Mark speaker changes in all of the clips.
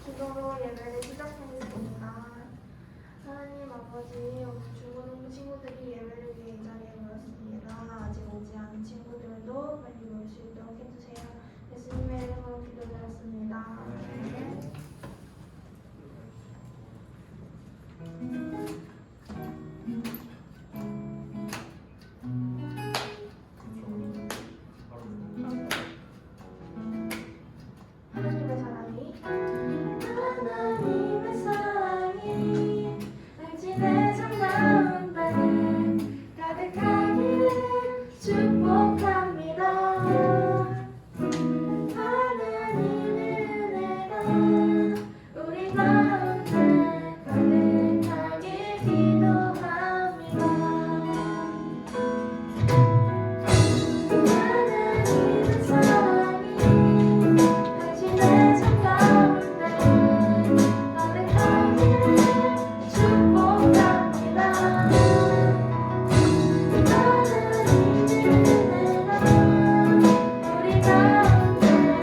Speaker 1: 기도로 예배를 시작하겠습니다. 하나님 아버지, 오늘 중고등부 친구들이 예배를 위해 이 자리에 모였습니다. 아직 오지 않은 친구들도 빨리 올 수 있도록 해주세요. 예수님의 이름으로 기도드렸습니다. 하나님의 사랑이 내 삶 가운데 가득하기를 축복합니다. 하나님의 은혜가 우리 가운데 가득하길 기도합니다. 하나님의 사랑이 당신의 삶 가운데 가득하기를 축복합니다. 우리 가운데 축복합니다.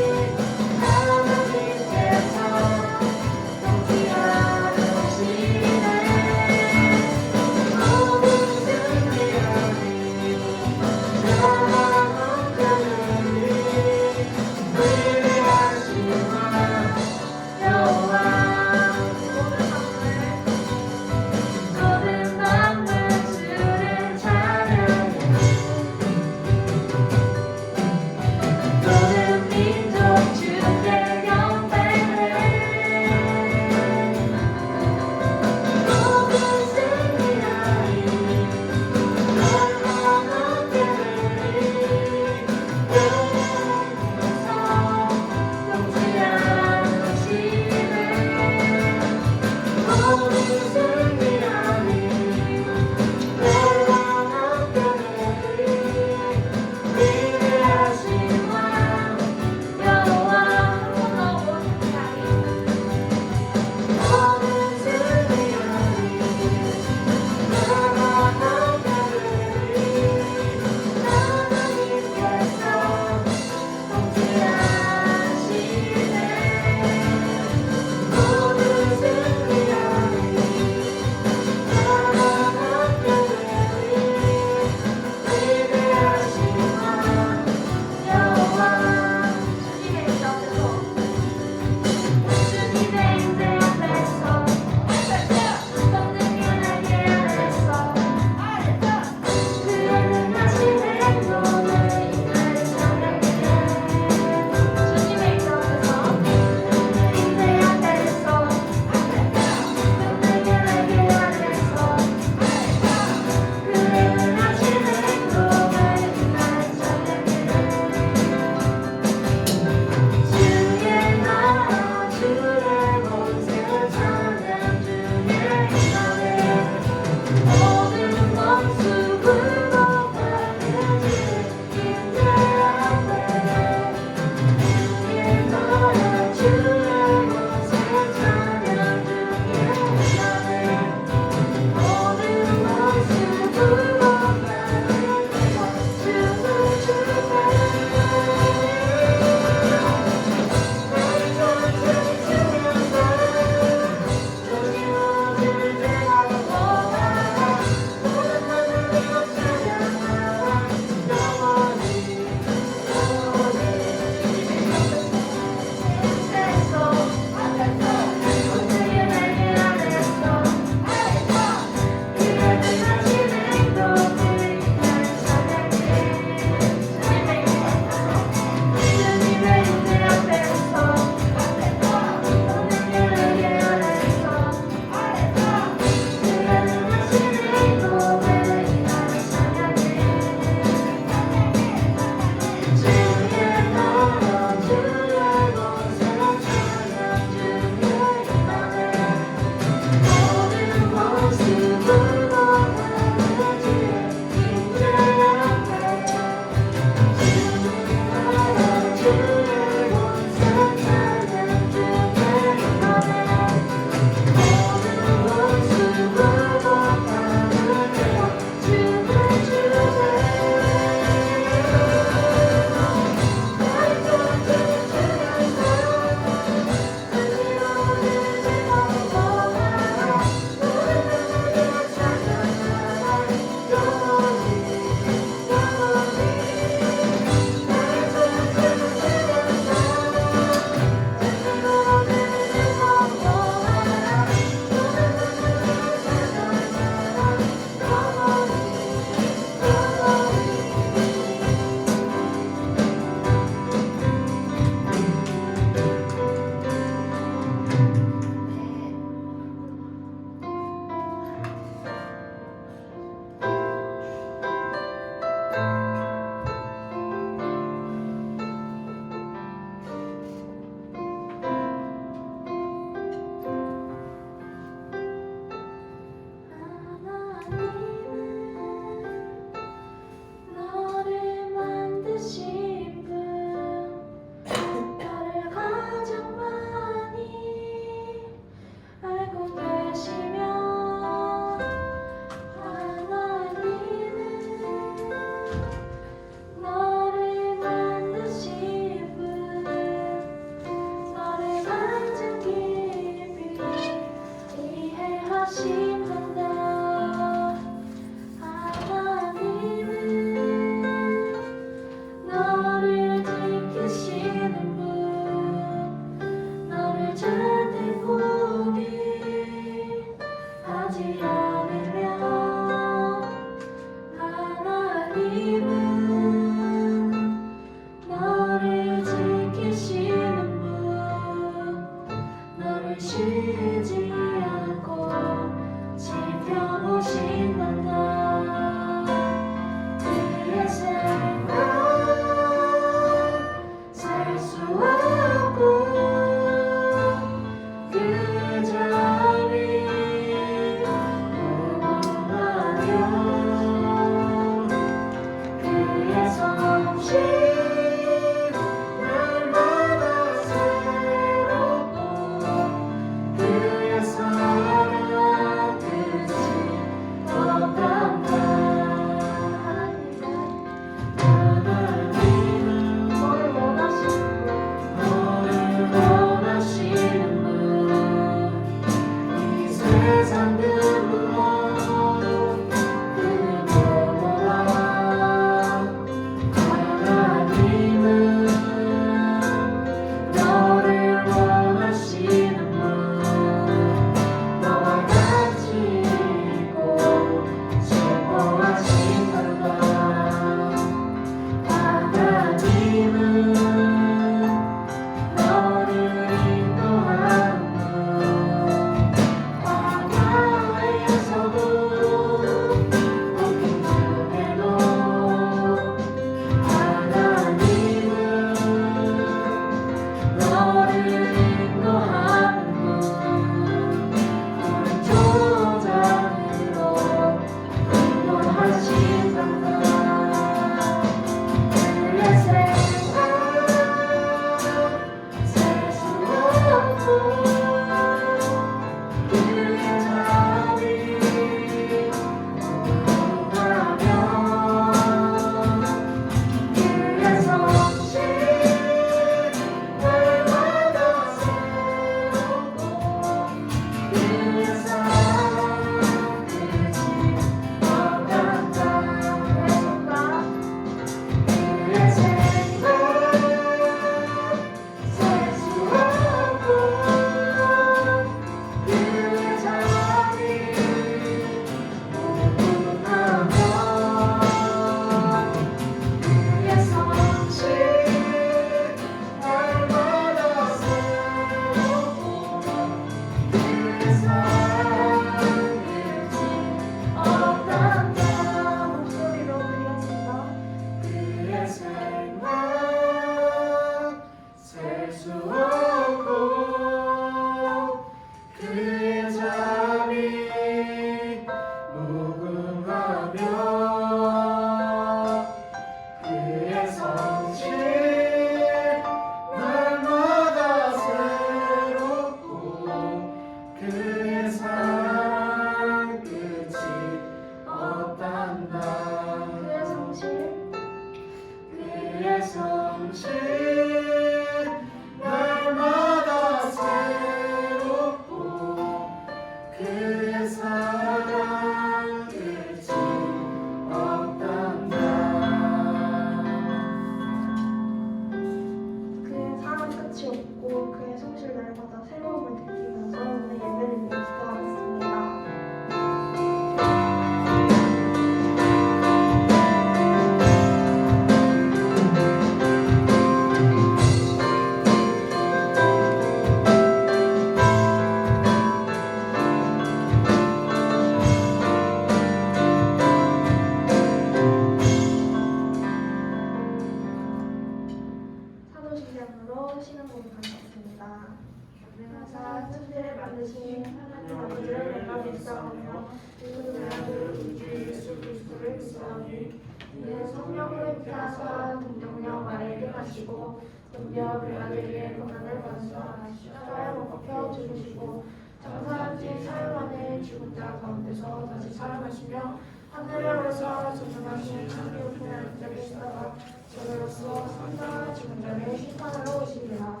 Speaker 1: 내 아들 우리 주 예수 그리스도를 믿사오니 이는 성령으로 잉태하사 동정녀 마리아에게 가시고 은비와 빌라에게 고난을 받으사 십자가에 못 박혀 죽으시고 장사한 지 사흘 만에 죽은 자 가운데서 다시 살아나시며 하늘에 오르사 전능하신 하나님 우편에 앉아 계시다가 저로서 산자와 죽은 자를 심판하러 오시리라.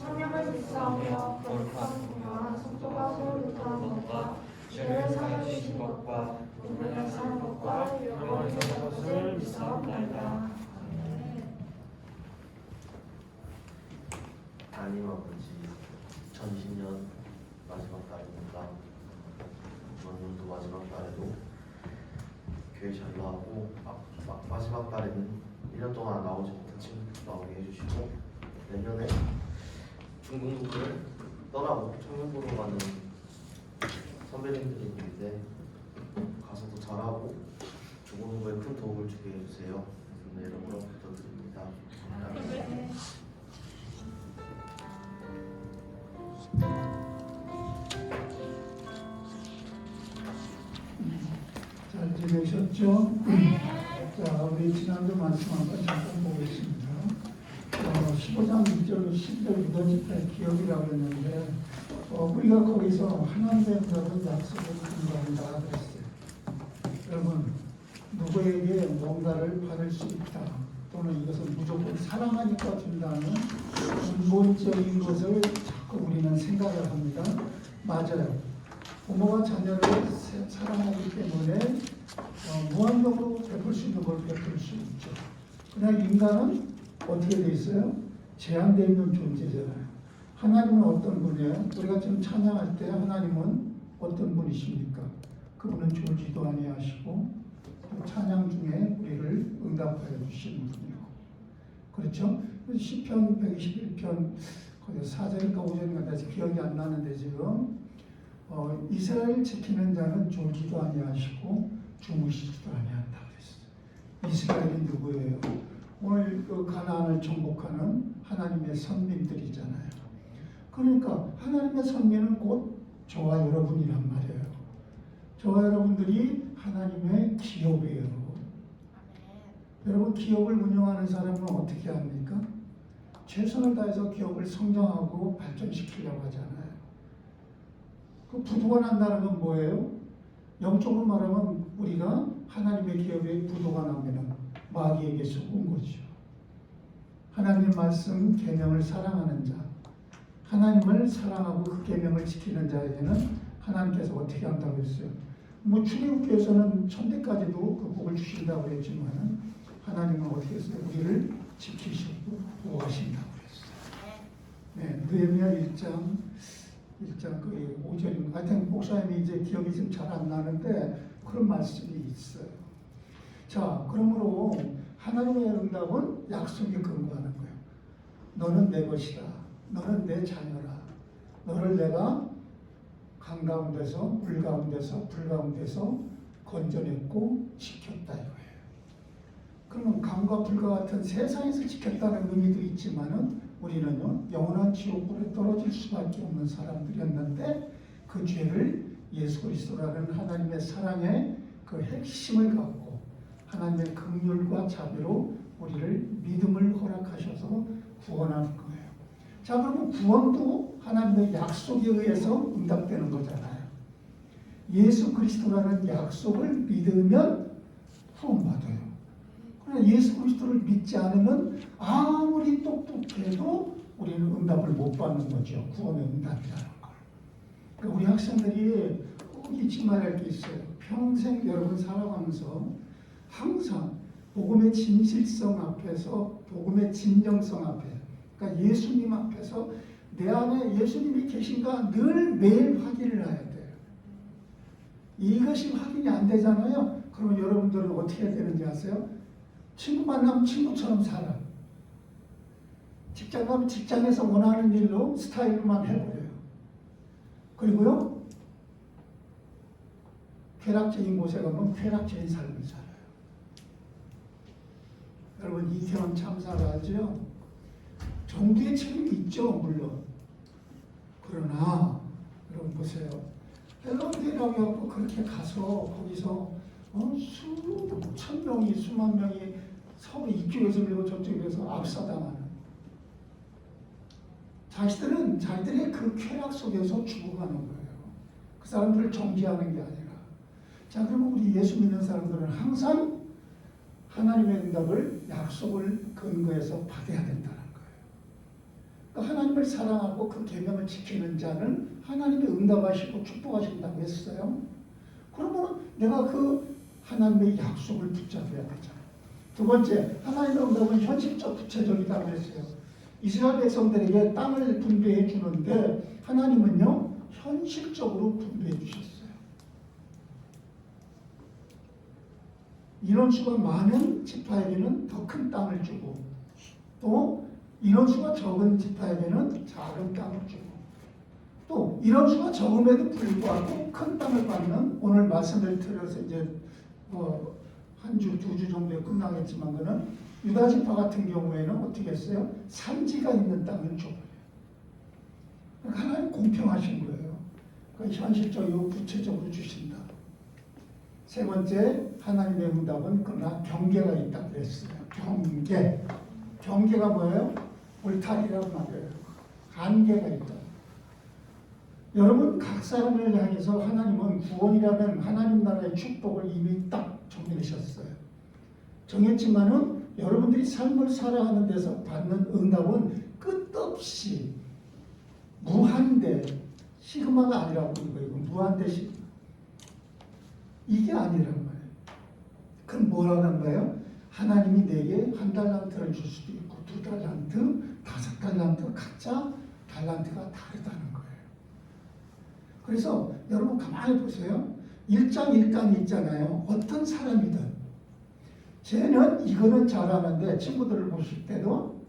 Speaker 1: 성령을 믿사오며 거룩한 공유와 성도가 서로 교통하는 것과 죄를 사하여 주신 것과 운명을 사는 것과 영원히 사는 것을 믿사옵나이다.
Speaker 2: 하나님 아버지, 2020년 마지막 달입니다. 이번 연도 마지막 달에도 교회 잘 나오고 마지막 달에는 1년 동안 나오지 못한 친구들 나오게 해주시고 내년에 중등부를 떠나고 청년부로 가는 선배님들이 있는데 가서도 잘하고 중고등부에 큰 도움을 주게 해주세요. 네, 여러분 부탁드립니다. 감사합니다.
Speaker 3: 잘 지내셨죠? 자, 우리 지난주 말씀 한번 잠깐 보겠습니다. 15장 1절, 10절 이거지 기억이라고 했는데 우리가 거기서 하나님의 응답은 약속을 근거한다 그랬어요. 여러분, 누구에게 뭔가를 받을 수 있다 또는 이것은 무조건 사랑하니까 준다는 근본적인 것을 자꾸 우리는 생각을 합니다. 맞아요. 부모가 자녀를 사랑하기 때문에 무한적으로 베풀 수 있는 걸 베풀 수 있죠. 그러나 인간은 어떻게 돼 있어요? 제한되어 있는 존재잖아요. 하나님은 어떤 분이에요? 우리가 지금 찬양할 때 하나님은 어떤 분이십니까? 그분은 졸지도 아니하시고 또 찬양 중에 우리를 응답하여 주시는 분이고, 그렇죠? 시편 121편 4절인가 5절인가 다시 기억이 안 나는데 지금 이스라엘 지키는 자는 졸지도 아니하시고 주무시지도 아니한다 그랬어요. 이스라엘이 누구예요? 오늘 그 가나안을 정복하는 하나님의 선민들이잖아요. 그러니까 하나님의 선민은 곧 저와 여러분이란 말이에요. 저와 여러분들이 하나님의 기업이에요. 여러분, 기업을 운영하는 사람은 어떻게 합니까? 최선을 다해서 기업을 성장하고 발전시키려고 하잖아요. 그 부도가 난다는 건 뭐예요? 영적으로 말하면 우리가 하나님의 기업에 부도가 나면 마귀에게 속은 거죠. 하나님의 말씀, 계명을 사랑하는 자, 하나님을 사랑하고 그 계명을 지키는 자에게는 하나님께서 어떻게 한다고 했어요? 뭐 출애굽기에서는 천대까지도 그 복을 주신다고 했지만 하나님은 어떻게 했어요? 우리를 지키시고 보호하신다고 했어요. 네, 느헤미야 1장 그 5절인가 하여튼 목사님이 이제 기억이 좀 잘 안 나는데 그런 말씀이 있어요. 자, 그러므로 하나님의 응답은 약속에 근거하는 거예요. 너는 내 것이다. 너는 내 자녀라. 너를 내가 강 가운데서 물 가운데서 불 가운데서 건져냈고 지켰다 이거예요. 그러면 강과 불과 같은 세상에서 지켰다는 의미도 있지만은 우리는요 영원한 지옥불에 떨어질 수밖에 없는 사람들이었는데 그 죄를 예수 그리스도라는 하나님의 사랑의 그 핵심을 갖고 하나님의 긍휼과 자비로 우리를 믿음을 허락하셔서 구원하는 거예요. 자, 그러면 구원도 하나님의 약속에 의해서 응답되는 거잖아요. 예수 그리스도라는 약속을 믿으면 구원받아요. 그러나 예수 그리스도를 믿지 않으면 아무리 똑똑해도 우리는 응답을 못 받는 거죠. 구원의 응답이라는 걸. 그러니까 우리 학생들이 꼭 잊지 말아야 할 게 있어요. 평생 여러분 살아가면서 항상 복음의 진실성 앞에서, 복음의 진정성 앞에, 그러니까 예수님 앞에서 내 안에 예수님이 계신가 늘 매일 확인을 해야 돼요. 이것이 확인이 안 되잖아요. 그러면 여러분들은 어떻게 해야 되는지 아세요? 친구 만나면 친구처럼 살아. 직장 가면 직장에서 원하는 일로 스타일로만 해버려요. 그리고요, 쾌락적인 곳에 가면 쾌락적인 삶을 살아요. 여러분, 이태원 참사를 알죠? 정부의 책임이 있죠, 물론. 그러나 여러분 보세요. 헬론대라고 해갖고 그렇게 가서 거기서 수천 명이 수만 명이 서로 이쪽에서 밀고 저쪽에서 압사당하는, 자신들은 자기들의 그 쾌락 속에서 죽어가는 거예요. 그 사람들을 정죄하는 게 아니라. 자, 그러면 우리 예수 믿는 사람들은 항상 하나님의 응답을 약속을 근거해서 받아야 된다는 거예요. 그러니까 하나님을 사랑하고 그 계명을 지키는 자는 하나님이 응답하시고 축복하신다고 했어요. 그러면 내가 그 하나님의 약속을 붙잡아야 되잖아요. 두 번째, 하나님의 응답은 현실적 구체적이라고 했어요. 이스라엘 백성들에게 땅을 분배해 주는데 하나님은요 현실적으로 분배해 주셨어요. 인원수가 많은 지파에게는 더 큰 땅을 주고, 또 인원수가 적은 지파에게는 작은 땅을 주고, 또 인원수가 적음에도 불구하고 큰 땅을 받는, 오늘 말씀을 들어서 이제 한 주, 두 주 정도에 끝나겠지만 그는 유다 지파 같은 경우에는 어떻게 했어요? 산지가 있는 땅을 줘요. 그러니까 하나님 공평하신 거예요. 그러니까 현실적이고 구체적으로 주신다. 세 번째, 하나님의 응답은 그러나 경계가 있다고 그랬어요. 경계. 경계가 뭐예요? 울타리라고 말해요. 한계가 있다. 여러분, 각 사람을 향해서 하나님은 구원이라는 하나님 나라의 축복을 이미 딱 정해주셨어요. 정했지만은 여러분들이 삶을 살아가는 데서 받는 응답은 끝없이 무한대 시그마가 아니라고 하는 거예요. 무한대 시그마. 이게 아니란 말이에요. 그럼 뭐라는 거예요? 하나님이 내게 한 달란트를 줄 수도 있고 두 달란트, 다섯 달란트, 각자 달란트가 다르다는 거예요. 그래서 여러분 가만히 보세요. 일장일단이 있잖아요. 어떤 사람이든 쟤는 이거는 잘하는데 친구들을 보실 때도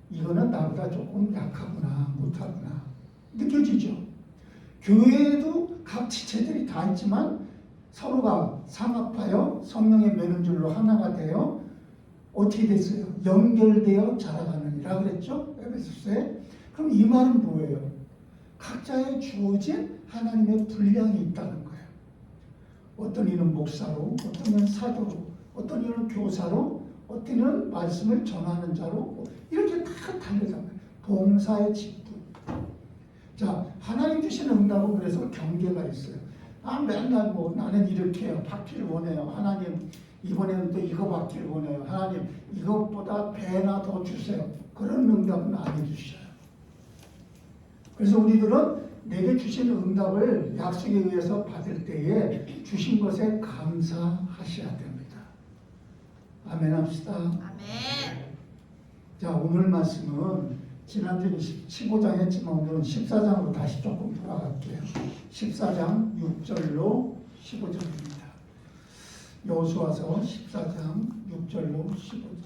Speaker 3: 이거는 나보다 조금 약하구나, 못하구나 느껴지죠. 교회에도 각 지체들이 다 있지만 서로가 상합하여 성령의 매는줄로 하나가 되어 어떻게 됐어요? 연결되어 자라가느니라 그랬죠? 에베소서에. 그럼 이 말은 뭐예요? 각자의 주어진 하나님의 분량이 있다는 거예요. 어떤 이는 목사로, 어떤 이는 사도로, 어떤 이는 교사로, 어떤 이는 말씀을 전하는 자로, 이렇게 다 다르잖아요. 봉사의 직분. 자, 하나님 주시는 응답은 그래서 경계가 있어요. 맨날 나는 이렇게 받기를 원해요. 하나님 이번에는 또 이거 받기를 원해요. 하나님 이것보다 배나 더 주세요. 그런 응답은 안 해주셔요. 그래서 우리들은 내게 주신 응답을 약속에 의해서 받을 때에 주신 것에 감사하셔야 됩니다. 아멘 합시다.
Speaker 4: 아멘.
Speaker 3: 자, 오늘 말씀은 지난주에 15장 했지만 오늘은 14장으로 다시 조금 돌아갈게요. 14장 6절로 15절입니다. 여호수아서 14장 6절로 15절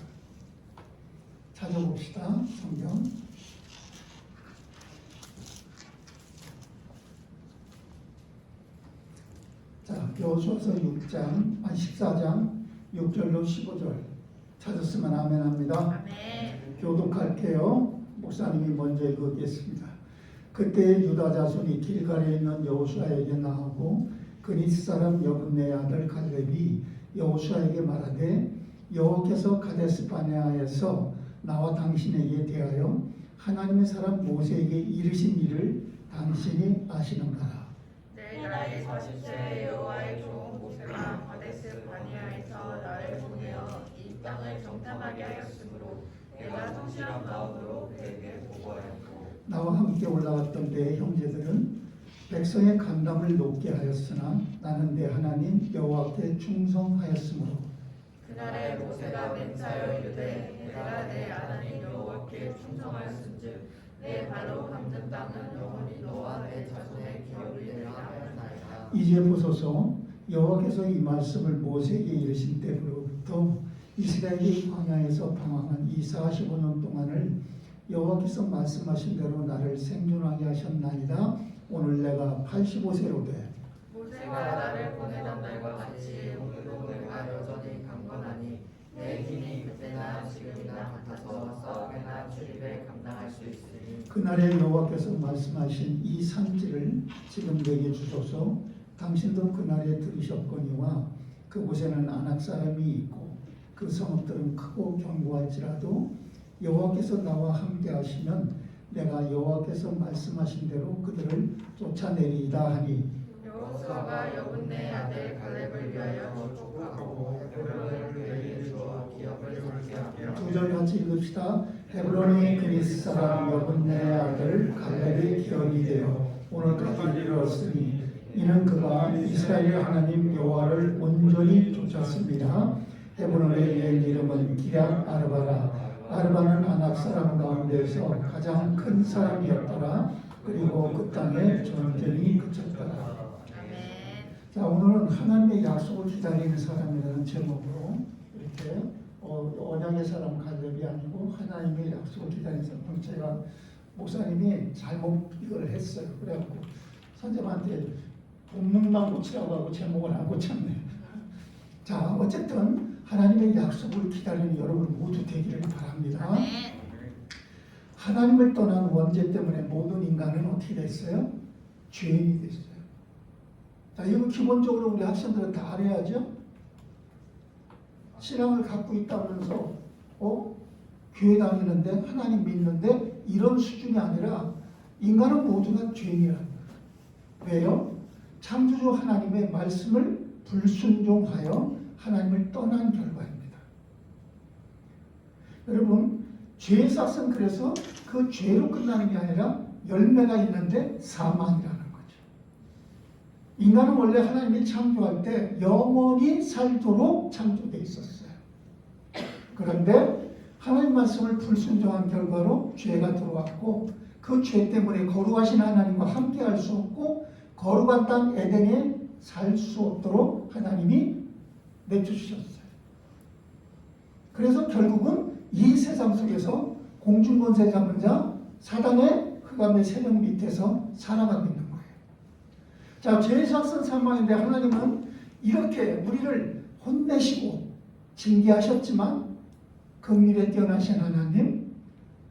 Speaker 3: 찾아봅시다. 성경. 자, 여호수아서 14장 6절로 15절 찾았으면 아멘합니다.
Speaker 4: 아멘.
Speaker 3: 교독할게요. 목사님이 먼저 읽겠습니다. 그때 유다 자손이 길갈에 있는 여호수아에게 나오고 그니스 사람 여분네 아들 갈렙이 여호수아에게 말하되 여호와께서 가데스 바네아에서 나와 당신에게 대하여 하나님의 사람 모세에게 이르신 일을 당신이 아시는가라.
Speaker 4: 내 나이 40세의 여호와의 종 모세가 가데스 바네아에서 나를 보내어 이 땅을 정탐하게 하였으므로 내가 성실한 마음으로 그에게 보고하였고
Speaker 3: 나와 함께 올라왔던 내 형제들은 백성의 간담을 높게 하였으나 나는 내 하나님 여호와께 충성하였으므로
Speaker 4: 그날에 모세가 맹차여 이르되 내가 내 하나님 여호와께 충성하였은즉 내 발로 밟는 땅은 영원히 너와 내 자손의 기업이 되리라 하였나이다.
Speaker 3: 이제 보소서 여호와께서 이 말씀을 모세에게 이르신 때부터 이스라엘이 광야에서 방황한 이 45년 동안을 여호와께서 말씀하신 대로 나를 생존하게 하셨나이다. 오늘 내가 85세로 돼
Speaker 4: 모세가 나를 보내던 날과 같이 오늘도 내가 여전히 강건하니 내 힘이 그때나 지금이나 같아서 싸움이나 출입에 감당할 수 있으니
Speaker 3: 그날에 여호와께서 말씀하신 이 산지를 지금 내게 주소서. 당신도 그날에 들으셨거니와 그곳에는 아낙 사람이 있고 그 성읍들은 크고 견고할지라도 여호와께서 나와 함께 하시면 내가 여호와께서 말씀하신 대로 그들을 쫓아내리이다 하니
Speaker 4: 여호수아가 여분네 아들 갈렙을 위하여 축복하고 헤브론을 그에게 주어 기업을 세우게 하며
Speaker 3: 두 절 같이 읽읍시다. 헤브론이 그리스 사람 여분네 아들 갈렙의 기업이 되어 오늘까지 이르렀으니 이는 그가 이스라엘 하나님 여호와를 온전히 쫓았습니다. 헤브론의 옛 이름은 기럇 아르바라. 아르바는 아낙 사람 가운데서 가장 큰 사람이었더라. 그리고 그 땅에 전쟁이 그쳤더라. 자, 오늘은 하나님의 약속을 기다리는 사람이라는 제목으로 이렇게 언약의 사람 갈렙이 아니고 하나님의 약속을 기다리는 사람. 제가 목사님이 잘못 이걸 했어요. 그래갖고 선생님한테 본문만 고치라고 하고 제목을 안 고쳤네. 자, 어쨌든 하나님의 약속을 기다리는 여러분 모두 되기를 바랍니다. 하나님을 떠난 원죄 때문에 모든 인간은 어떻게 됐어요? 죄인이 됐어요. 자, 이거 기본적으로 우리 학생들은 다 알아야죠. 신앙을 갖고 있다면서 교회 다니는데 하나님 믿는데 이런 수준이 아니라 인간은 모두가 죄인이라는 거예요. 왜요? 창조주 하나님의 말씀을 불순종하여 하나님을 떠난 결과입니다. 여러분, 죄의 싹은 그래서 그 죄로 끝나는 게 아니라 열매가 있는데 사망이라는 거죠. 인간은 원래 하나님이 창조할 때 영원히 살도록 창조되어 있었어요. 그런데 하나님 말씀을 불순종한 결과로 죄가 들어왔고 그 죄 때문에 거룩하신 하나님과 함께할 수 없고 거룩한 땅 에덴에 살 수 없도록 하나님이 내쫓으셨어요. 그래서 결국은 이 세상 속에서 공중권세 잡은 자 사단의 흑암의 세력 밑에서 살아가고 있는 거예요. 자, 죄의 삭은 사망인데 하나님은 이렇게 우리를 혼내시고 징계하셨지만 긍휼에 뛰어나신 하나님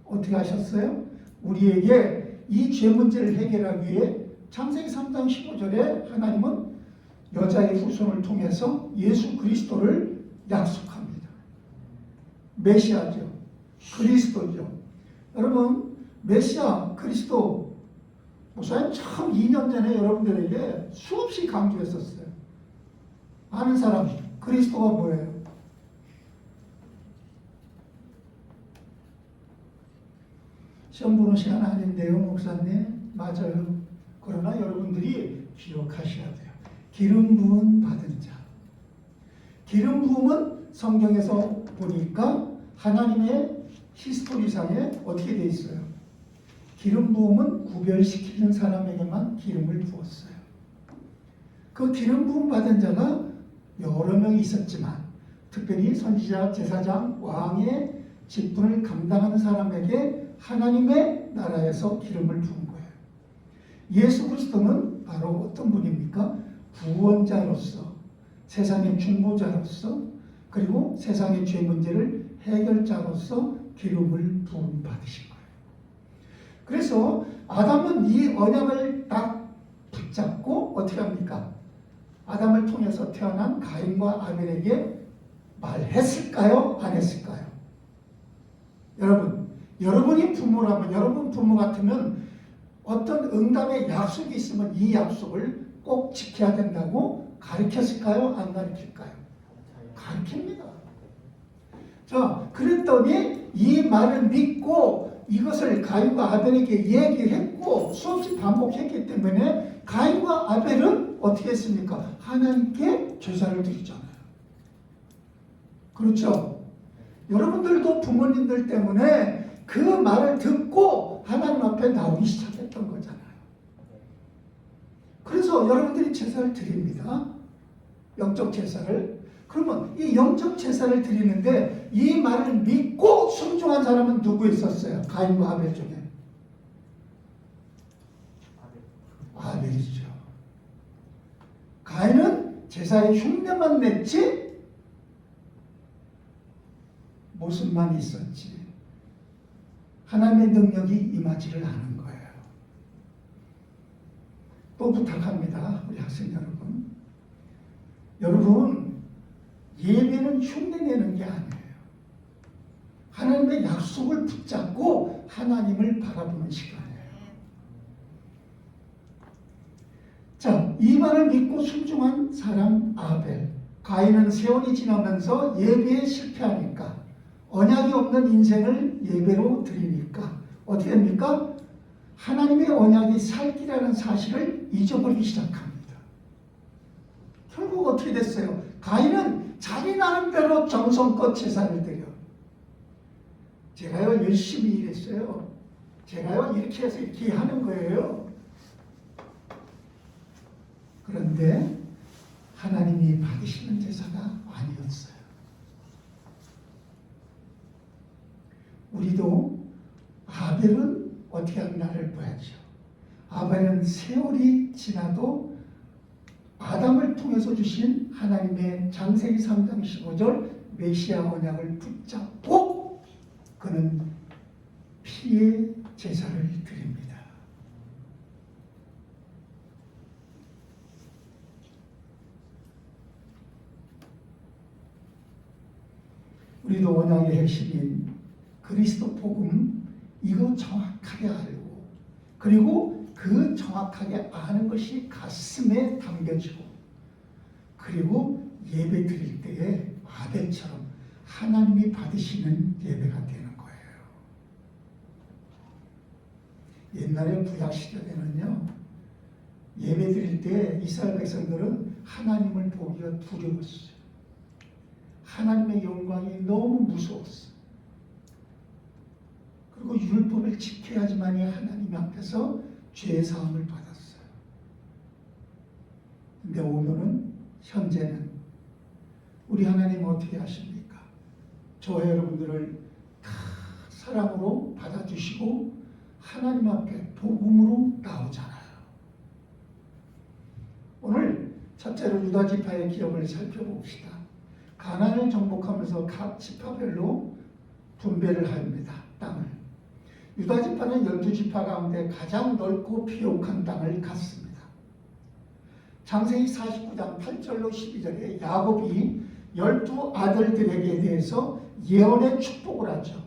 Speaker 3: 어떻게 하셨어요? 우리에게 이 죄 문제를 해결하기 위해 창세기 3장 15절에 하나님은 여자의 후손을 통해서 예수 그리스도를 약속합니다. 메시아죠. 그리스도죠. 여러분, 메시아 그리스도 목사님 처음 2년 전에 여러분들에게 수없이 강조했었어요. 아는 사람, 그리스도가 뭐예요? 시험 보는 시간 아닌데요, 목사님. 맞아요. 그러나 여러분들이 기억하셔야 돼요. 기름 부음 받은 자. 기름 부음은 성경에서 보니까 하나님의 히스토리상에 어떻게 돼 있어요? 기름 부음은 구별시키는 사람에게만 기름을 부었어요. 그 기름 부음 받은 자가 여러 명이 있었지만 특별히 선지자, 제사장, 왕의 직분을 감당하는 사람에게 하나님의 나라에서 기름을 부은 거예요. 예수 그리스도는 바로 어떤 분입니까? 구원자로서, 세상의 중보자로서, 그리고 세상의 죄 문제를 해결자로서 기름을 부음 받으신 거예요. 그래서 아담은 이 언약을 딱 붙잡고 어떻게 합니까? 아담을 통해서 태어난 가인과 아벨에게 말했을까요? 안 했을까요? 여러분이 부모라면, 여러분 부모 같으면 어떤 응답의 약속이 있으면 이 약속을 꼭 지켜야 된다고 가르쳤을까요? 안 가르칠까요? 가르칩니다. 자, 그랬더니 이 말을 믿고 이것을 가인과 아벨에게 얘기했고 수없이 반복했기 때문에 가인과 아벨은 어떻게 했습니까? 하나님께 제사를 드리잖아요. 그렇죠? 여러분들도 부모님들 때문에 그 말을 듣고 하나님 앞에 나오기 시작했던 거잖아요. 그래서 여러분들이 제사를 드립니다. 영적 제사를. 그러면 이 영적 제사를 드리는데 이 말을 믿고 순종한 사람은 누구 있었어요? 가인과 아벨 중에. 아벨이죠. 가인은 제사의 흉내만 냈지 모습만 있었지 하나님의 능력이 임하지를 않은 거예요. 또 부탁합니다. 우리 학생 여러분. 여러분, 예배는 흉내내는 게 아니에요. 하나님의 약속을 붙잡고 하나님을 바라보는 시간이에요. 자, 이 말을 믿고 순종한 사람 아벨. 가인은 세월이 지나면서 예배에 실패하니까, 언약이 없는 인생을 예배로 드리니까 어떻게 됩니까? 하나님의 언약이 살기라는 사실을 잊어버리기 시작합니다. 결국 어떻게 됐어요? 가인은 자기 나름대로 정성껏 제사를 드려. 제가요 열심히 일했어요. 제가요 이렇게 해서 이렇게 하는 거예요. 그런데 하나님이 받으시는 제사가 아니었어요. 우리도 아벨은 어떻게 하나를 봐야죠. 아벨은 세월이 지나도 아담을 통해서 주신 하나님의 창세기 3장 15절 메시아 언약을 붙잡고 그는 피의 제사를 드립니다. 우리도 언약의 핵심인 그리스도 복음 이거 정확하게 알고 그리고 그 정확하게 아는 것이 가슴에 담겨지고 그리고 예배 드릴 때에 아벨처럼 하나님이 받으시는 예배가 되는 거예요. 옛날에 구약 시대에는요 예배 드릴 때 이스라엘 백성들은 하나님을 보기가 두려웠어요. 하나님의 영광이 너무 무서웠어요. 그리고 율법을 지켜야지만이 하나님 앞에서 죄 사함을 받았어요. 근데 오늘은 현재는 우리 하나님 어떻게 하십니까? 저와 여러분들을 다 사랑으로 받아주시고 하나님 앞에 복음으로 나오잖아요. 오늘 첫째로 유다 지파의 기업을 살펴봅시다. 가나안을 정복하면서 각 지파별로 분배를 합니다. 땅을. 유다 지파는 12지파 가운데 가장 넓고 비옥한 땅을 갖습니다. 창세기 49장 8절로 12절에 야곱이 12아들들에게 대해서 예언의 축복을 하죠.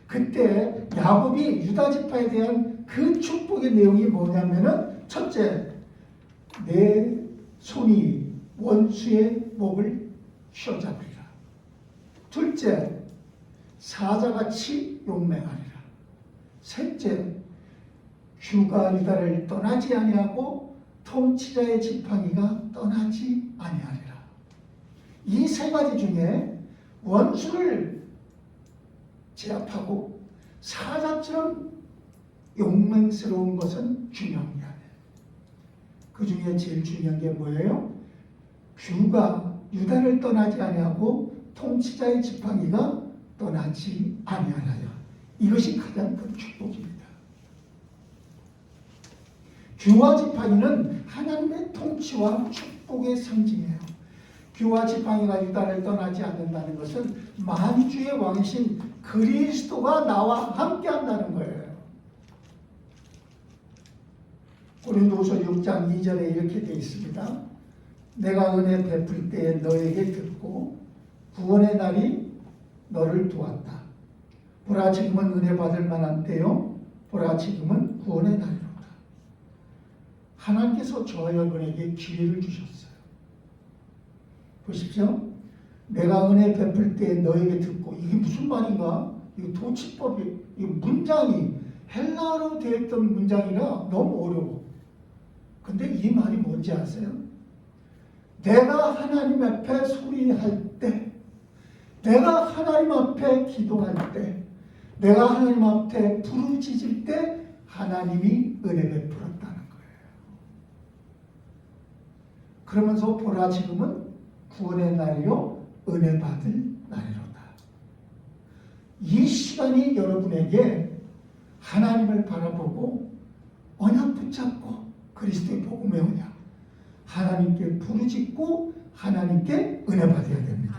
Speaker 3: 그때 야곱이 유다 지파에 대한 그 축복의 내용이 뭐냐면은 첫째, 내 손이 원수의 목을 휘어잡으리라. 둘째, 사자같이 용맹하리라. 셋째, 주가 유다를 떠나지 아니하고 통치자의 지팡이가 떠나지 아니하리라. 이 세 가지 중에 원수를 제압하고 사자처럼 용맹스러운 것은 중요한 게 아니에요. 그 중에 제일 중요한 게 뭐예요? 주가 유다를 떠나지 아니하고 통치자의 지팡이가 떠나지 아니하나요. 이것이 가장 큰 축복입니다. 규와 지팡이는 하나님의 통치와 축복의 상징이에요. 규와 지팡이가 유다를 떠나지 않는다는 것은 만주의 왕이신 그리스도가 나와 함께 한다는 거예요. 고린도후서 6장 2절에 이렇게 되어 있습니다. 내가 은혜 베풀 때에 너에게 듣고 구원의 날이 너를 도왔다. 보라 지금은 은혜 받을 만한 때요. 보라 지금은 구원의 날이로다. 하나님께서 저와 여러분에게 기회를 주셨어요. 보십시오. 내가 은혜 베풀 때에 너에게 듣고 이게 무슨 말인가? 이 도치법이 이 문장이 헬라어로 되어 있던 문장이라 너무 어려워. 근데 이 말이 뭔지 아세요? 내가 하나님 앞에 소리할 때, 내가 하나님 앞에 기도할 때, 내가 하나님 앞에 부르짖을 때 하나님이 은혜 베풀었다는 거예요. 그러면서 보라 지금은 구원의 날이요 은혜 받을 날이로다. 이 시간이 여러분에게 하나님을 바라보고 언약 붙잡고 그리스도의 복음의 언약 하나님께 부르짖고 하나님께 은혜 받아야 됩니다.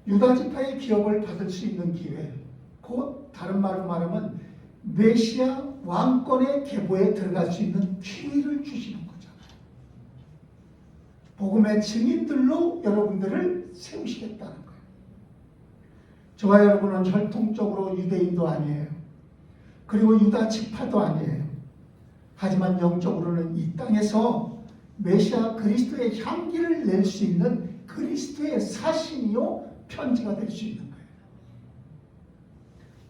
Speaker 3: 유다 지파의 기업을 받을 수 있는 기회, 곧 다른 말로 말하면 메시아 왕권의 계보에 들어갈 수 있는 기회를 주시는 거잖아요. 복음의 증인들로 여러분들을 세우시겠다는 거예요. 저와 여러분은 혈통적으로 유대인도 아니에요. 그리고 유다 지파도 아니에요. 하지만 영적으로는 이 땅에서 메시아 그리스도의 향기를 낼 수 있는 그리스도의 사신이요 편지가 될 수 있는 거예요.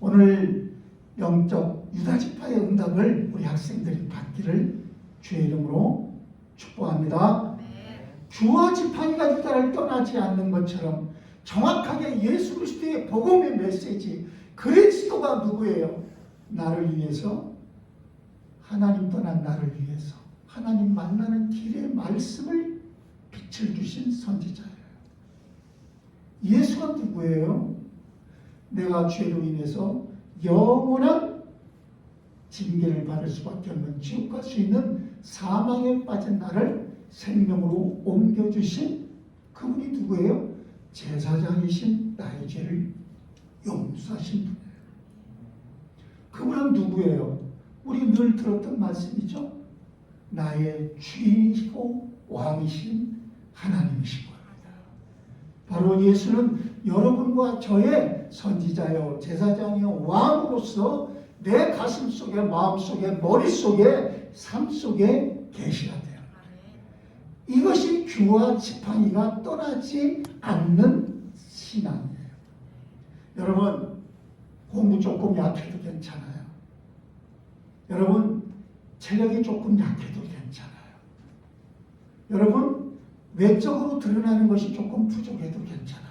Speaker 3: 오늘 영적 유다 지파의 응답을 우리 학생들이 받기를 주의 이름으로 축복합니다. 주와 지팡이가 유다를 떠나지 않는 것처럼 정확하게 예수 그리스도의 복음의 메시지, 그리스도가 누구예요? 나를 위해서, 하나님 떠난 나를 위해서 하나님 만나는 길의 말씀을 빛을 주신 선지자예요. 예수가 누구예요? 내가 죄로 인해서 영원한 징계를 받을 수밖에 없는, 지옥 갈 수 있는 사망에 빠진 나를 생명으로 옮겨주신 그분이 누구예요? 제사장이신 나의 죄를 용서하신 분이에요. 그분은 누구예요? 우리 늘 들었던 말씀이죠. 나의 주인이시고 왕이신 하나님이신 겁니다. 바로 예수는 여러분과 저의 선지자요, 제사장이요, 왕으로서 내 가슴 속에, 마음 속에, 머릿 속에, 삶 속에 계셔야 돼요. 이것이 주와 지팡이가 떠나지 않는 신앙이에요. 여러분, 공부 조금 약해도 괜찮아요. 여러분, 체력이 조금 약해도 괜찮아요. 여러분, 외적으로 드러나는 것이 조금 부족해도 괜찮아요.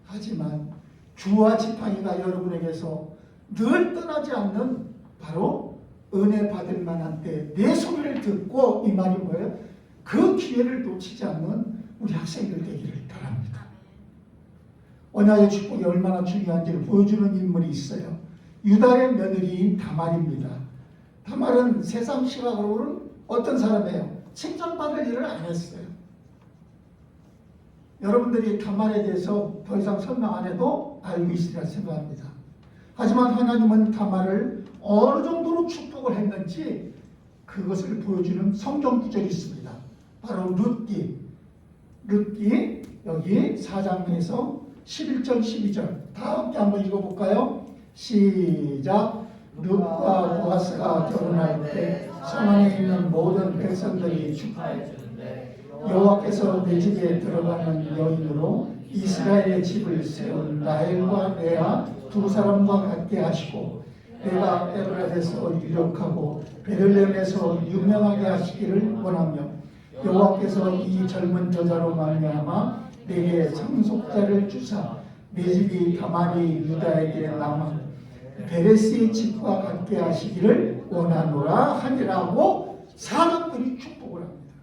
Speaker 3: 하지만 주와 지팡이가 여러분에게서 늘 떠나지 않는 바로 은혜 받을 만한 때 내 소리를 듣고, 이 말이 뭐예요? 그 기회를 놓치지 않는 우리 학생들 되기를 바랍니다. 언약의 축복이 얼마나 중요한지를 보여주는 인물이 있어요. 유다의 며느리인 다말입니다. 다말은 세상 시각으로는 어떤 사람이에요? 칭찬받을 일을 안 했어요. 여러분들이 다말에 대해서 더 이상 설명 안 해도 알고 있으리라 생각합니다. 하지만 하나님은 다말을 어느 정도로 축복을 했는지 그것을 보여주는 성경 구절이 있습니다. 바로 룻기 여기 4장에서 11절 12절 다 함께 한번 읽어볼까요? 시작. 룻과 보아스가 결혼할 때 성 안에 있는 모든 백성들이 축하해 주는데 여호와께서 내 집에 들어가는 여인으로 이스라엘의 집을 세운 라헬과 레아 두 사람과 같게 하시고 내가 에브라데서 유력하고 베들레헴에서 유명하게 하시기를 원하며 여호와께서 이 젊은 여자로 말미암아 내게 상속자를 주사 내 집이 다말이 유다에게 남아 베레스의 집과 같게 하시기를 원하노라 하니라고 사람들이 축복을 합니다.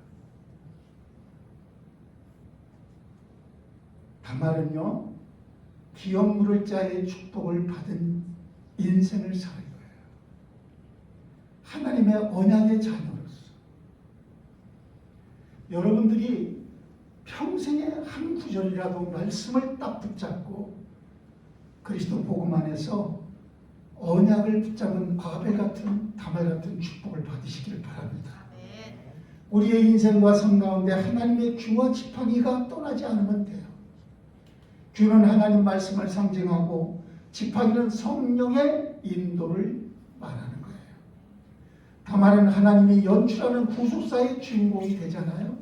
Speaker 3: 다말은요, 기업 물을 자의 축복을 받은 인생을 사는 거예요. 하나님의 언약의 자녀로서. 여러분들이 평생에 한 구절이라도 말씀을 딱 붙잡고 그리스도 복음 안에서 언약을 붙잡은 아벨 같은 다말 같은 축복을 받으시기를 바랍니다. 우리의 인생과 삶 가운데 하나님의 주와 지팡이가 떠나지 않으면 돼요. 주는 하나님 말씀을 상징하고 지팡이는 성령의 인도를 말하는 거예요. 다말은 하나님이 연출하는 구속사의 주인공이 되잖아요.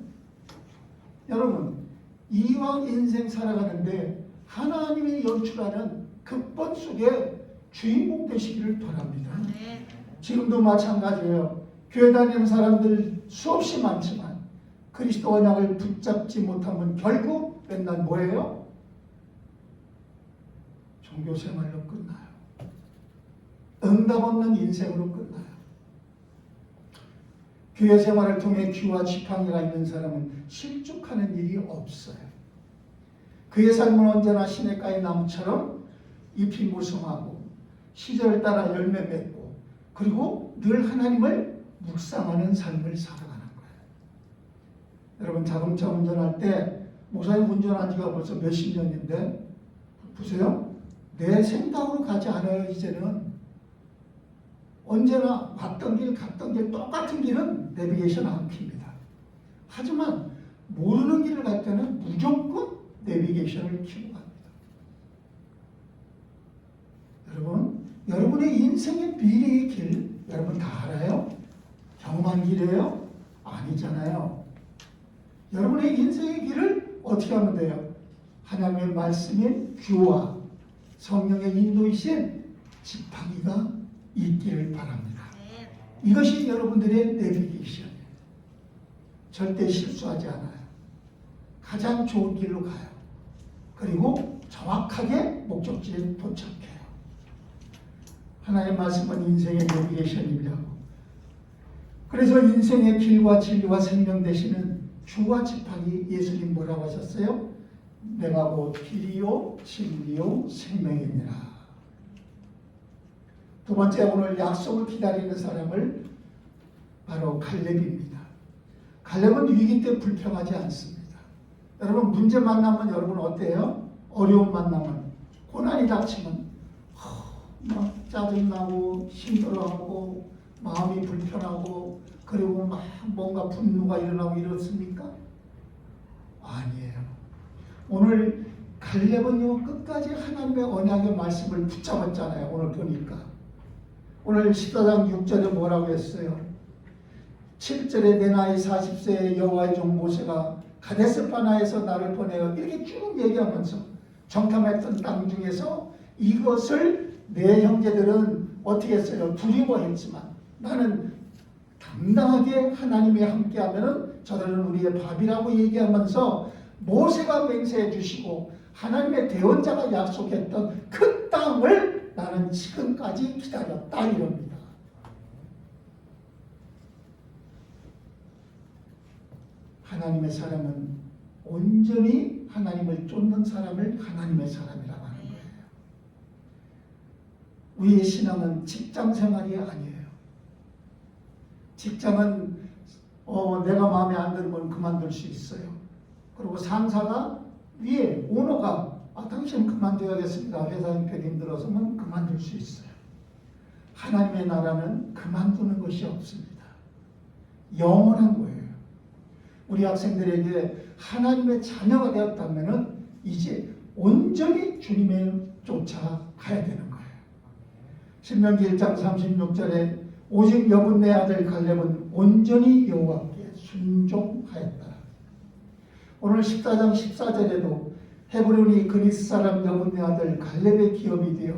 Speaker 3: 여러분, 이왕 인생 살아가는데 하나님이 연출하는 극본 속에 주인공 되시기를 바랍니다. 지금도 마찬가지예요. 교회 다니는 사람들 수없이 많지만 그리스도 언약을 붙잡지 못하면 결국 맨날 뭐예요? 종교 생활로 끝나요. 응답 없는 인생으로 끝나요. 교회 생활을 통해 귀와 지팡이가 있는 사람은 실족하는 일이 없어요. 그의 삶은 언제나 시냇가의 나무처럼 잎이 무성하고 시절을 따라 열매 맺고 그리고 늘 하나님을 묵상하는 삶을 살아가는 거예요. 여러분, 자동차 운전할 때 목사님 운전한 지가 벌써 몇십 년인데 보세요. 내 생각으로 가지 않아요. 이제는 언제나 왔던 길 갔던 길 똑같은 길은 내비게이션 안 킵니다. 하지만 모르는 길을 갈 때는 무조건 내비게이션을 켜고 갑니다. 여러분, 여러분의 인생의 미래의 길 여러분 다 알아요? 경험한 길이에요? 아니잖아요. 여러분의 인생의 길을 어떻게 하면 돼요? 하나님의 말씀인 규와 성령의 인도이신 지팡이가 있기를 바랍니다. 이것이 여러분들의 내비게이션이에요. 절대 실수하지 않아요. 가장 좋은 길로 가요. 그리고 정확하게 목적지에 도착해요. 하나님의 말씀은 인생의 내비게이션입니다. 그래서 인생의 길과 진리와 생명 되시는 주와 지팡이 예수님 뭐라고 하셨어요? 내가 곧 길이요 진리요 생명이니라. 두 번째, 오늘 약속을 기다리는 사람을 바로 갈렙입니다. 갈렙은 위기 때 불평하지 않습니다. 여러분, 문제 만나면 여러분 어때요? 어려움 만나면, 고난이 닥치면 막 짜증나고 힘들어하고 마음이 불편하고 그리고 막 뭔가 분노가 일어나고 이렇습니까? 아니에요. 오늘 갈렙은요 끝까지 하나님의 언약의 말씀을 붙잡았잖아요. 오늘 보니까 오늘 14장 6절에 뭐라고 했어요? 7절에 내 나이 40세의 여호와의 종 모세가 가데스 바네아에서 나를 보내어 이렇게 쭉 얘기하면서 정탐했던 땅 중에서 이것을 내 형제들은 어떻게 했어요? 두려워했지만 나는 당당하게 하나님이 함께하면 저들은 우리의 밥이라고 얘기하면서 모세가 맹세해 주시고 하나님의 대언자가 약속했던 그 땅을 나는 지금까지 기다렸다 이럽니다. 하나님의 사람은 온전히 하나님을 쫓는 사람을 하나님의 사람이라고 하는 거예요. 우리의 신앙은 직장 생활이 아니에요. 직장은 내가 마음에 안 들면 그만둘 수 있어요. 그리고 상사가 위에 오너가 당신 그만둬야겠습니다. 회사 형편이 힘들어서는 그만둘 수 있어요. 하나님의 나라는 그만두는 것이 없습니다. 영원한 거예요. 우리 학생들에게 하나님의 자녀가 되었다면 이제 온전히 주님을 쫓아가야 되는 거예요. 신명기 1장 36절에 오직 여분네 아들 갈렙은 온전히 여호와께 순종하였다. 오늘 14장 14절에도 헤브론이 그리스 사람 여분네 아들 갈렙의 기업이 되어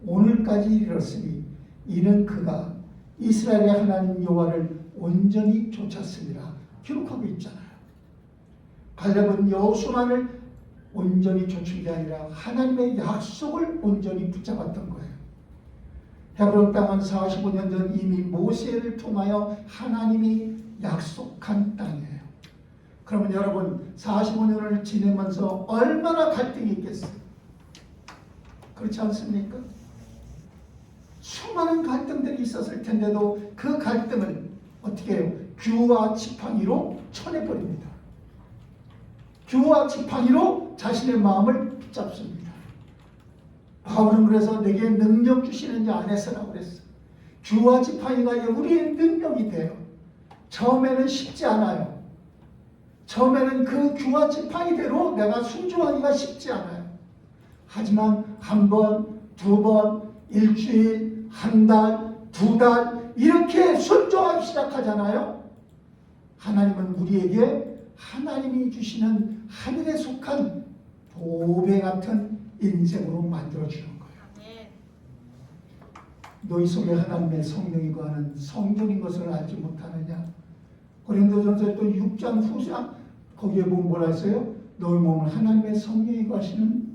Speaker 3: 오늘까지 이르렀으니 이는 그가 이스라엘의 하나님 여호와를 온전히 쫓았습니다. 기록하고 있잖아요. 갈렙은 여호수아를 온전히 쫓은 게 아니라 하나님의 약속을 온전히 붙잡았던 거예요. 헤브론 땅은 45년 전 이미 모세를 통하여 하나님이 약속한 땅이에요. 그러면 여러분 45년을 지내면서 얼마나 갈등이 있겠어요? 그렇지 않습니까? 수많은 갈등들이 있었을 텐데도 그 갈등을 어떻게 해요? 규와 지팡이로 쳐내버립니다. 규와 지팡이로 자신의 마음을 붙잡습니다. 바울은 그래서 내게 능력 주시는 자 안에서라고 그랬어요. 규와 지팡이가 우리의 능력이 돼요. 처음에는 쉽지 않아요. 처음에는 그 규와 지팡이대로 내가 순종하기가 쉽지 않아요. 하지만 한 번, 두 번, 일주일, 한 달, 두 달 이렇게 순종하기 시작하잖아요. 하나님은 우리에게 하나님이 주시는 하늘에 속한 보배 같은 인생으로 만들어주는 거예요. 너희 속에 하나님의 성령이 거하는 성전인 것을 알지 못하느냐. 고린도전서 또 6장 후장 거기에 보면 뭐라 했어요? 너희 몸은 하나님의 성령이 거하시는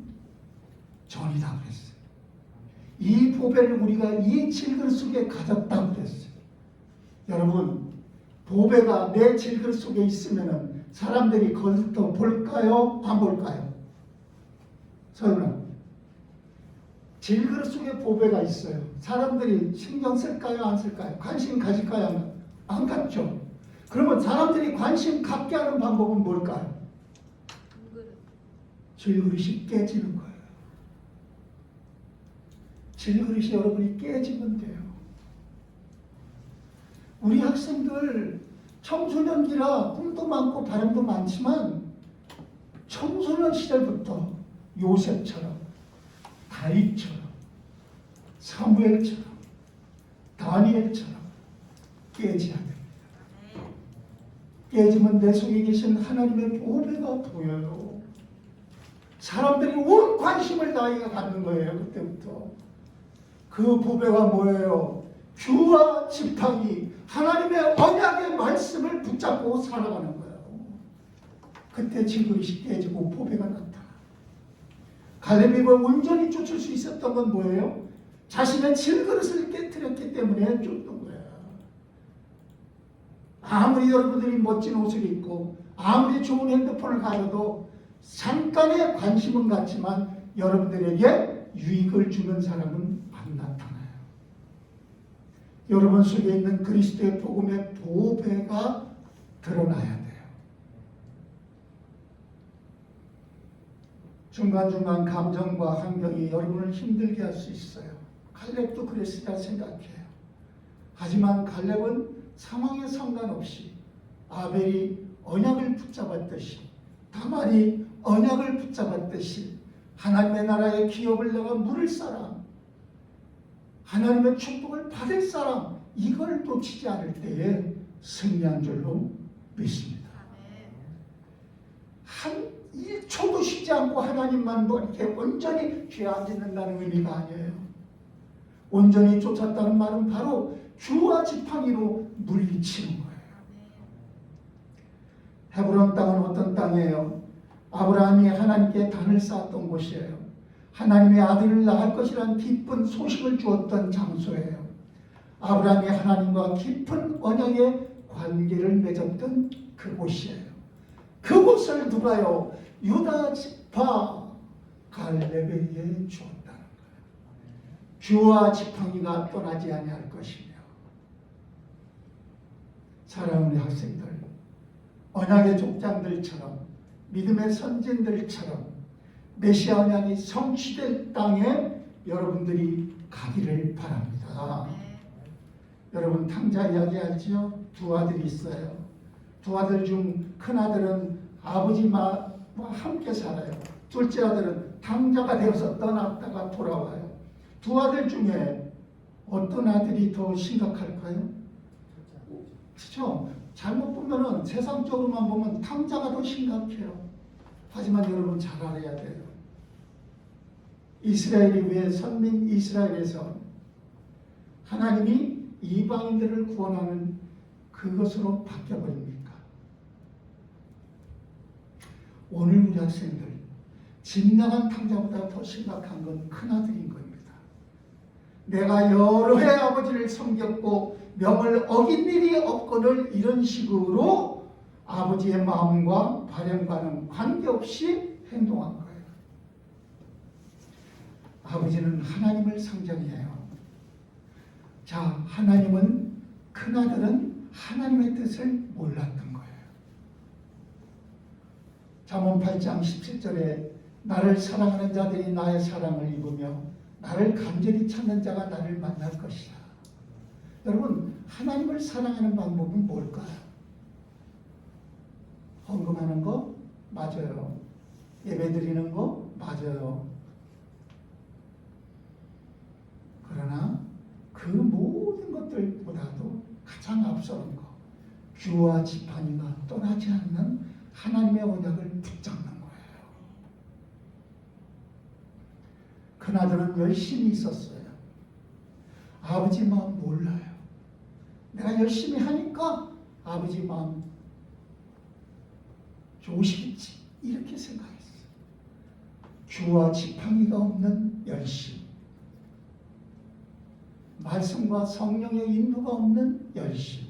Speaker 3: 전이다 그랬어요. 이 보배를 우리가 이 질그릇 속에 가졌다고 그랬어요. 여러분, 보배가 내 질그릇 속에 있으면 사람들이 그것을 더 볼까요? 안 볼까요? 서연아, 질그릇 속에 보배가 있어요. 사람들이 신경 쓸까요? 안 쓸까요? 관심 가질까요? 안 갖죠. 그러면 사람들이 관심 갖게 하는 방법은 뭘까요? 질그릇이 깨지는 거예요. 질그릇이 여러분이 깨지면 돼요. 우리 학생들 청소년기라 꿈도 많고 바람도 많지만 청소년 시절부터 요셉처럼, 다윗처럼, 사무엘처럼, 다니엘처럼 깨져야 됩니다. 깨지면 내 속에 계신 하나님의 보배가 보여요. 사람들이 온 관심을 나에게 갖는 거예요. 그때부터. 그 보배가 뭐예요? 규와 지팡이, 하나님의 언약의 말씀을 붙잡고 살아가는 거예요. 그때 질그릇이 깨지고 보배가 나타나. 갈렙이 온전히 쫓을 수 있었던 건 뭐예요? 자신의 질그릇을 깨뜨렸기 때문에 쫓던 거예요. 아무리 여러분들이 멋진 옷을 입고 아무리 좋은 핸드폰을 가져도 잠깐의 관심은 갖지만 여러분들에게 유익을 주는 사람은 안 나타나요. 여러분 속에 있는 그리스도의 복음의 보배가 드러나야 돼요. 중간중간 감정과 환경이 여러분을 힘들게 할 수 있어요. 갈렙도 그랬으리라 생각해요. 하지만 갈렙은 상황에 상관없이 아벨이 언약을 붙잡았듯이, 다말이 언약을 붙잡았듯이 하나님의 나라의 기업을 내가 물을 사람, 하나님의 축복을 받을 사람, 이걸 놓치지 않을 때에 승리한 줄로 믿습니다. 한 1초도 쉬지 않고 하나님만 뭐 이렇게 온전히 죄 안 짓는다는 의미가 아니에요. 온전히 쫓았다는 말은 바로 규와 지팡이로 물리치는 거예요. 헤브론 땅은 어떤 땅이에요? 아브라함이 하나님께 단을 쌓았던 곳이에요. 하나님의 아들을 낳을 것이라는 기쁜 소식을 주었던 장소예요. 아브라함이 하나님과 깊은 언약의 관계를 맺었던 그곳이에요. 그곳을 누가요? 유다 지파 갈렙에게 주었다는 거예요. 규와 지팡이가 떠나지 아니할 것이며. 사랑하는 우리 학생들, 언약의 족장들처럼, 믿음의 선진들처럼 메시아 언약이 성취될 땅에 여러분들이 가기를 바랍니다. 여러분 탕자 이야기 알지요? 두 아들이 있어요. 두 아들 중 큰아들은 아버지와 함께 살아요. 둘째 아들은 탕자가 되어서 떠났다가 돌아와요. 두 아들 중에 어떤 아들이 더 심각할까요? 그렇죠? 잘못 보면은 세상적으로만 보면 탕자가 더 심각해요. 하지만 여러분 잘 알아야 돼요. 이스라엘이 왜 선민 이스라엘에서 하나님이 이방인들을 구원하는 그것으로 바뀌어버립니까? 오늘 우리 학생들 집 나간 탕자보다 더 심각한 건 큰아들인 겁니다. 내가 여러 해 아버지를 섬겼고 명을 어긴 일이 없거늘 이런 식으로 아버지의 마음과 바램과는 관계없이 행동한 거예요. 아버지는 하나님을 상정해요. 자, 하나님은, 큰아들은 하나님의 뜻을 몰랐던 거예요. 잠언 8장 17절에 나를 사랑하는 자들이 나의 사랑을 입으며 나를 간절히 찾는 자가 나를 만날 것이다. 여러분, 하나님을 사랑하는 방법은 뭘까요? 헌금하는 거? 맞아요. 예배 드리는 거? 맞아요. 그러나 그 모든 것들보다도 가장 앞서는 거, 규와 지팡이가 떠나지 않는 하나님의 언약을 붙잡는 거예요. 큰아들은 열심히 있었어요. 아버지 마음 몰라요. 내가 열심히 하니까 아버지 마음 좋으시겠지, 이렇게 생각했어요. 규와 지팡이가 없는 열심, 말씀과 성령의 인도가 없는 열심,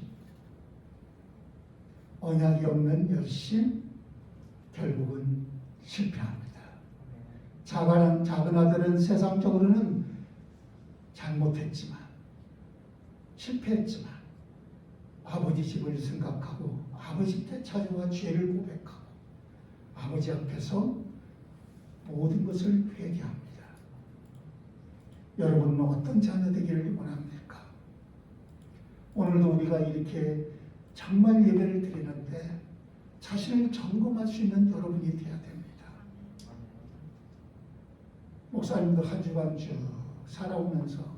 Speaker 3: 언약이 없는 열심, 결국은 실패합니다. 작은 아들은 세상적으로는 잘못했지만, 실패했지만 아버지 집을 생각하고 아버지 때 찾아와 죄를 고백하고 아버지 앞에서 모든 것을 회개합니다. 여러분은 어떤 자녀 되기를 원합니까? 오늘도 우리가 이렇게 정말 예배를 드리는데 자신을 점검할 수 있는 여러분이 되어야 됩니다. 목사님도 한 주간 쭉 살아오면서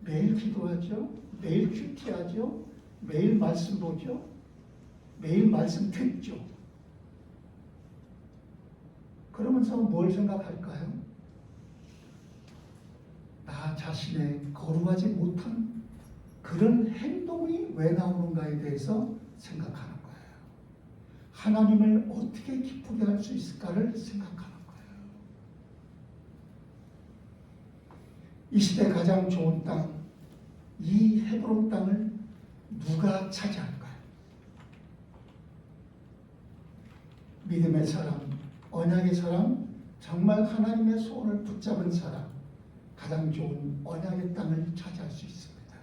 Speaker 3: 매일 기도하죠. 매일 큐티하죠. 매일 말씀 보죠. 매일 말씀 듣죠. 그러면서 뭘 생각할까요? 나 자신의 거룩하지 못한 그런 행동이 왜 나오는가에 대해서 생각하는 거예요. 하나님을 어떻게 기쁘게 할 수 있을까를 생각하는 거예요. 이 시대 가장 좋은 땅, 이 헤브론 땅을 누가 차지할까요? 믿음의 사람, 언약의 사람, 정말 하나님의 소원을 붙잡은 사람, 가장 좋은 언약의 땅을 차지할 수 있습니다.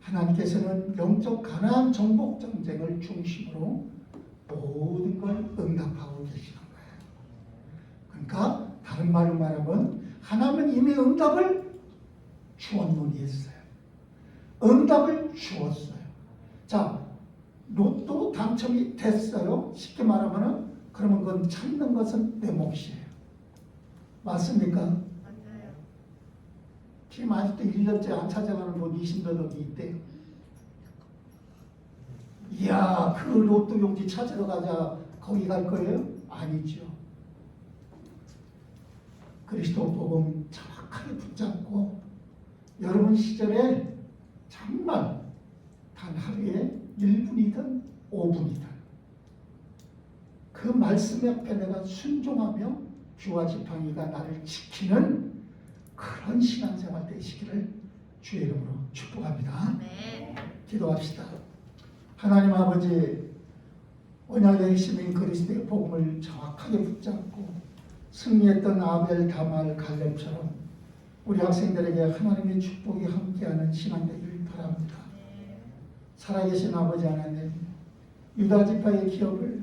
Speaker 3: 하나님께서는 영적 가나안 정복 전쟁을 중심으로 모든 걸 응답하고 계시는 거예요. 그러니까 다른 말로 말하면 하나님은 이미 응답을 주었노니했어요. 응답을 주었어요. 자, 로또 당첨이 됐어요. 쉽게 말하면은 그러면 그건 찾는 것은 내 몫이에요. 맞습니까?
Speaker 4: 맞아요.
Speaker 3: 지금 아직도 1년째 안 찾아가는 분 20몇 억이 있대요. 이야, 그 로또 용지 찾으러 가자. 거기 갈 거예요? 아니죠. 그리스도 복음 정확하게 붙잡고 여러분 시절에 정말 단 하루에 1분이든 5분이든 그 말씀 앞에 내가 순종하며 주와 지팡이가 나를 지키는 그런 신앙생활 되시기를 주의 이름으로 축복합니다.
Speaker 4: 네.
Speaker 3: 기도합시다. 하나님 아버지, 언약의 핵심인 그리스도의 복음을 정확하게 붙잡고 승리했던 아벨, 다말, 갈렙처럼 우리 학생들에게 하나님의 축복이 함께하는 신앙 되기를 바랍니다. 살아계신 아버지 하나님, 유다 지파의 기업을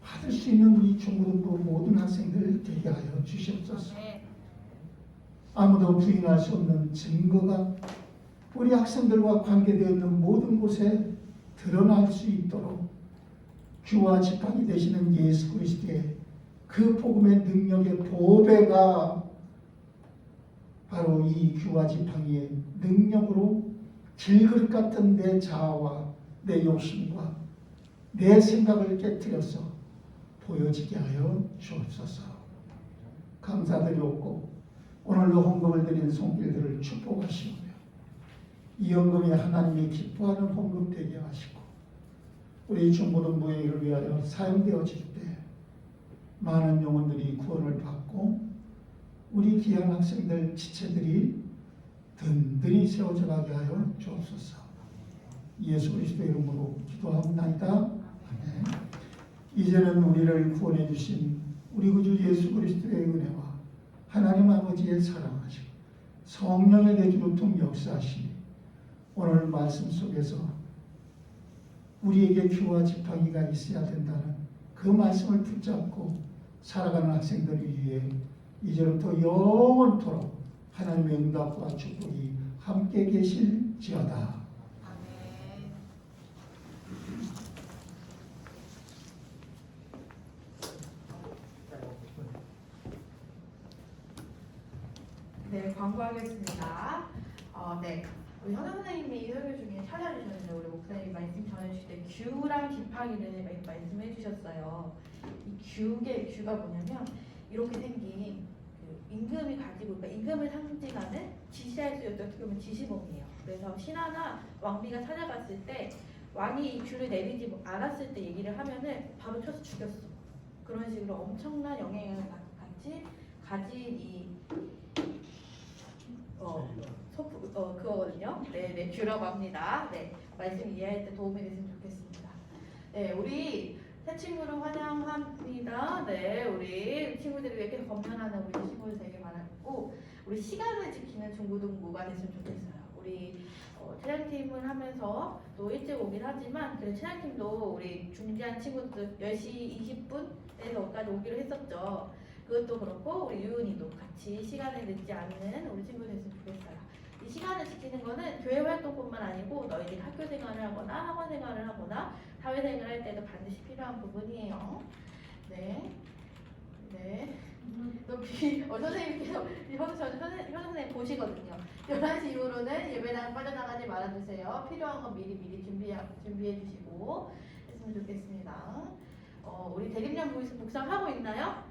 Speaker 3: 받을 수 있는 우리 중고등부 모든 학생들 되게 하여 주시옵소서. 아무도 부인할 수 없는 증거가 우리 학생들과 관계되어 있는 모든 곳에 드러날 수 있도록 주와 지팡이 되시는 예수 그리스도의 그 복음의 능력의 보배가 바로 이 주와 지팡이의 능력으로 질그릇 같은 내 자아와 내 욕심과 내 생각을 깨뜨려서 보여지게 하여 주옵소서. 감사드리옵고 오늘도 헌금을 드린 손길들을 축복하시오며 이 헌금이 하나님이 기뻐하는 헌금 되게 하시고 우리 중고등부의 일을 위하여 사용되어질 때 많은 영혼들이 구원을 받고 우리 귀한 학생들 지체들이 든든히 세워져 가게 하여 주옵소서. 예수 그리스도의 이름으로 기도합니다. 아멘. 이제는 우리를 구원해 주신 우리 구주 예수 그리스도의 은혜와 하나님 아버지의 사랑하심, 성령의 내주로통 역사하심이 오늘 말씀 속에서 우리에게 주와 지팡이가 있어야 된다는 그 말씀을 붙잡고 살아가는 학생들을 위해 이제부터 영원토록 하나님의 응답과 축복이 함께 계실지어다.
Speaker 4: 아멘. 네, 광고하겠습니다. 네, 우리 현우 선생님이 설교 중에 찾아주셨는데 우리 목사님이 말씀 전해주실 때 규랑 지팡이를 말씀해 주셨어요. 이 규가 뭐냐면 이렇게 생긴 그 임금이 가지고, 그러니까 임금을 상징하는 지시할 수 있는 어떻게 보면 지시봉이에요. 그래서 신하나 왕비가 찾아갔을 때 왕이 이 규를 내리지 않았을 때 얘기를 하면은 바로 쳐서 죽였어. 그런 식으로 엄청난 영향을 같이 가진 이 그거거든요. 네, 규라고 합니다. 네, 말씀 이해할 때 도움이 됐으면 좋겠습니다. 네, 우리 새 친구를 환영합니다. 네, 우리 친구들이 왜 이렇게 건면하는 우리 친구들 되게 많았고, 우리 시간을 지키는 중고등부가 됐으면 좋겠어요. 우리 체장팀을 하면서 또 일찍 오긴 하지만 그 체장팀도 우리 중지한 친구들 10시 20분에서까지 오기로 했었죠. 그것도 그렇고 우리 유은이도 같이 시간을 늦지 않는 우리 친구 됐으면 좋겠어요. 이 시간을 지키는 거는 교회 활동뿐만 아니고 너희들이 학교 생활을 하거나 학원 생활을 하거나 사회생활을 할 때도 반드시 필요한 부분이에요. 네. 네. 선생님께서 현 선생님 보시거든요. 11시 이후로는 예배당 빠져나가지 말아주세요. 필요한 건 미리 준비해 주시고 했으면 좋겠습니다. 우리 대립련 묵상하고 있나요?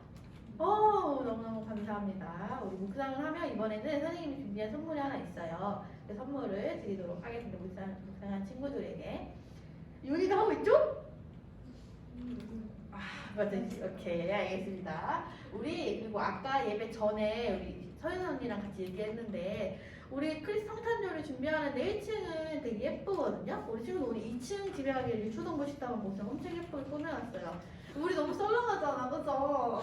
Speaker 4: 너무너무 감사합니다. 우리 묵상을 하면 이번에는 선생님이 준비한 선물이 하나 있어요. 그 선물을 드리도록 하겠습니다. 묵상한 친구들에게. 윤희도 하고 있죠? 맞아요. 오케이, 알겠습니다. 우리 그리고 아까 예배 전에 우리 서윤 언니랑 같이 얘기했는데 우리 크리스 성탄절을 준비하는데 1층은 되게 예쁘거든요. 우리 친구도 우리 2층 집에 가기를 초등부 식당을 모습 엄청 예쁘게 꾸며놨어요. 우리 너무 썰렁하잖아, 그죠?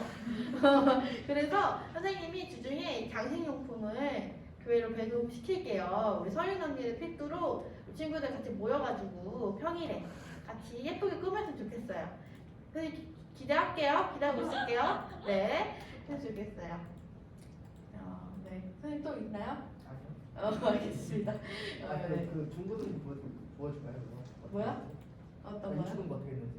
Speaker 4: 그래서 선생님이 주중에 장식용품을 교회로 배송시킬게요. 우리 서윤 언니를 필두로 우리 친구들 같이 모여가지고 평일에 같이 예쁘게 꾸몄으면 좋겠어요. 선생님 기대할게요. 기대하고 있을게요. 네, 했으면 좋겠어요. 네, 선생님 또 있나요? 알겠습니다. 네.
Speaker 5: 그 중고등 보여줄까요?
Speaker 4: 뭐야? 어떤 거요?
Speaker 5: 중고등 어떻게 되는지?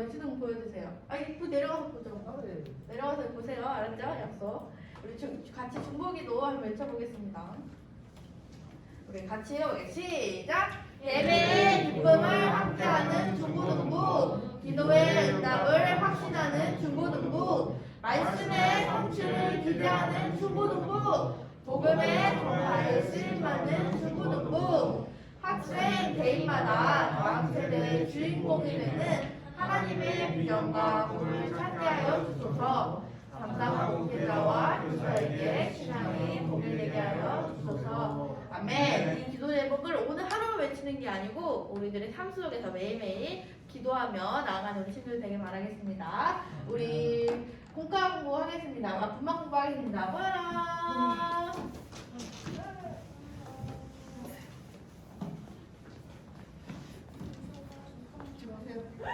Speaker 4: 유치동 보여주세요. 이거 내려가서 보죠.
Speaker 5: 네.
Speaker 4: 내려가서 보세요. 알았죠? 약속. 우리 같이 중보기도 한번 외쳐보겠습니다. 우리 같이 해보게. 시작! 예배의 기쁨을 함께하는 중고등부, 기도의 응답을 확신하는 중고등부, 말씀의 성취를 기대하는 중고등부, 복음의 전파에 쓰임받는 중고등부, 학생 개인마다 다음 세대의 주인공이 되는 하나님의 비전과 꿈을 찾게 하여 주소서. 담당 목회자와 교사에게 신앙이 복이 되게 하여 주소서. 아멘. 이 기도 제목을 오늘 하루만 외치는 게 아니고 우리들의 삶 속에서 매일매일 기도하며 나아가는 우리 친구들 되길 바라겠습니다. 우리 공과 공부 하겠습니다. 분만 공부하겠습니다. 모여라.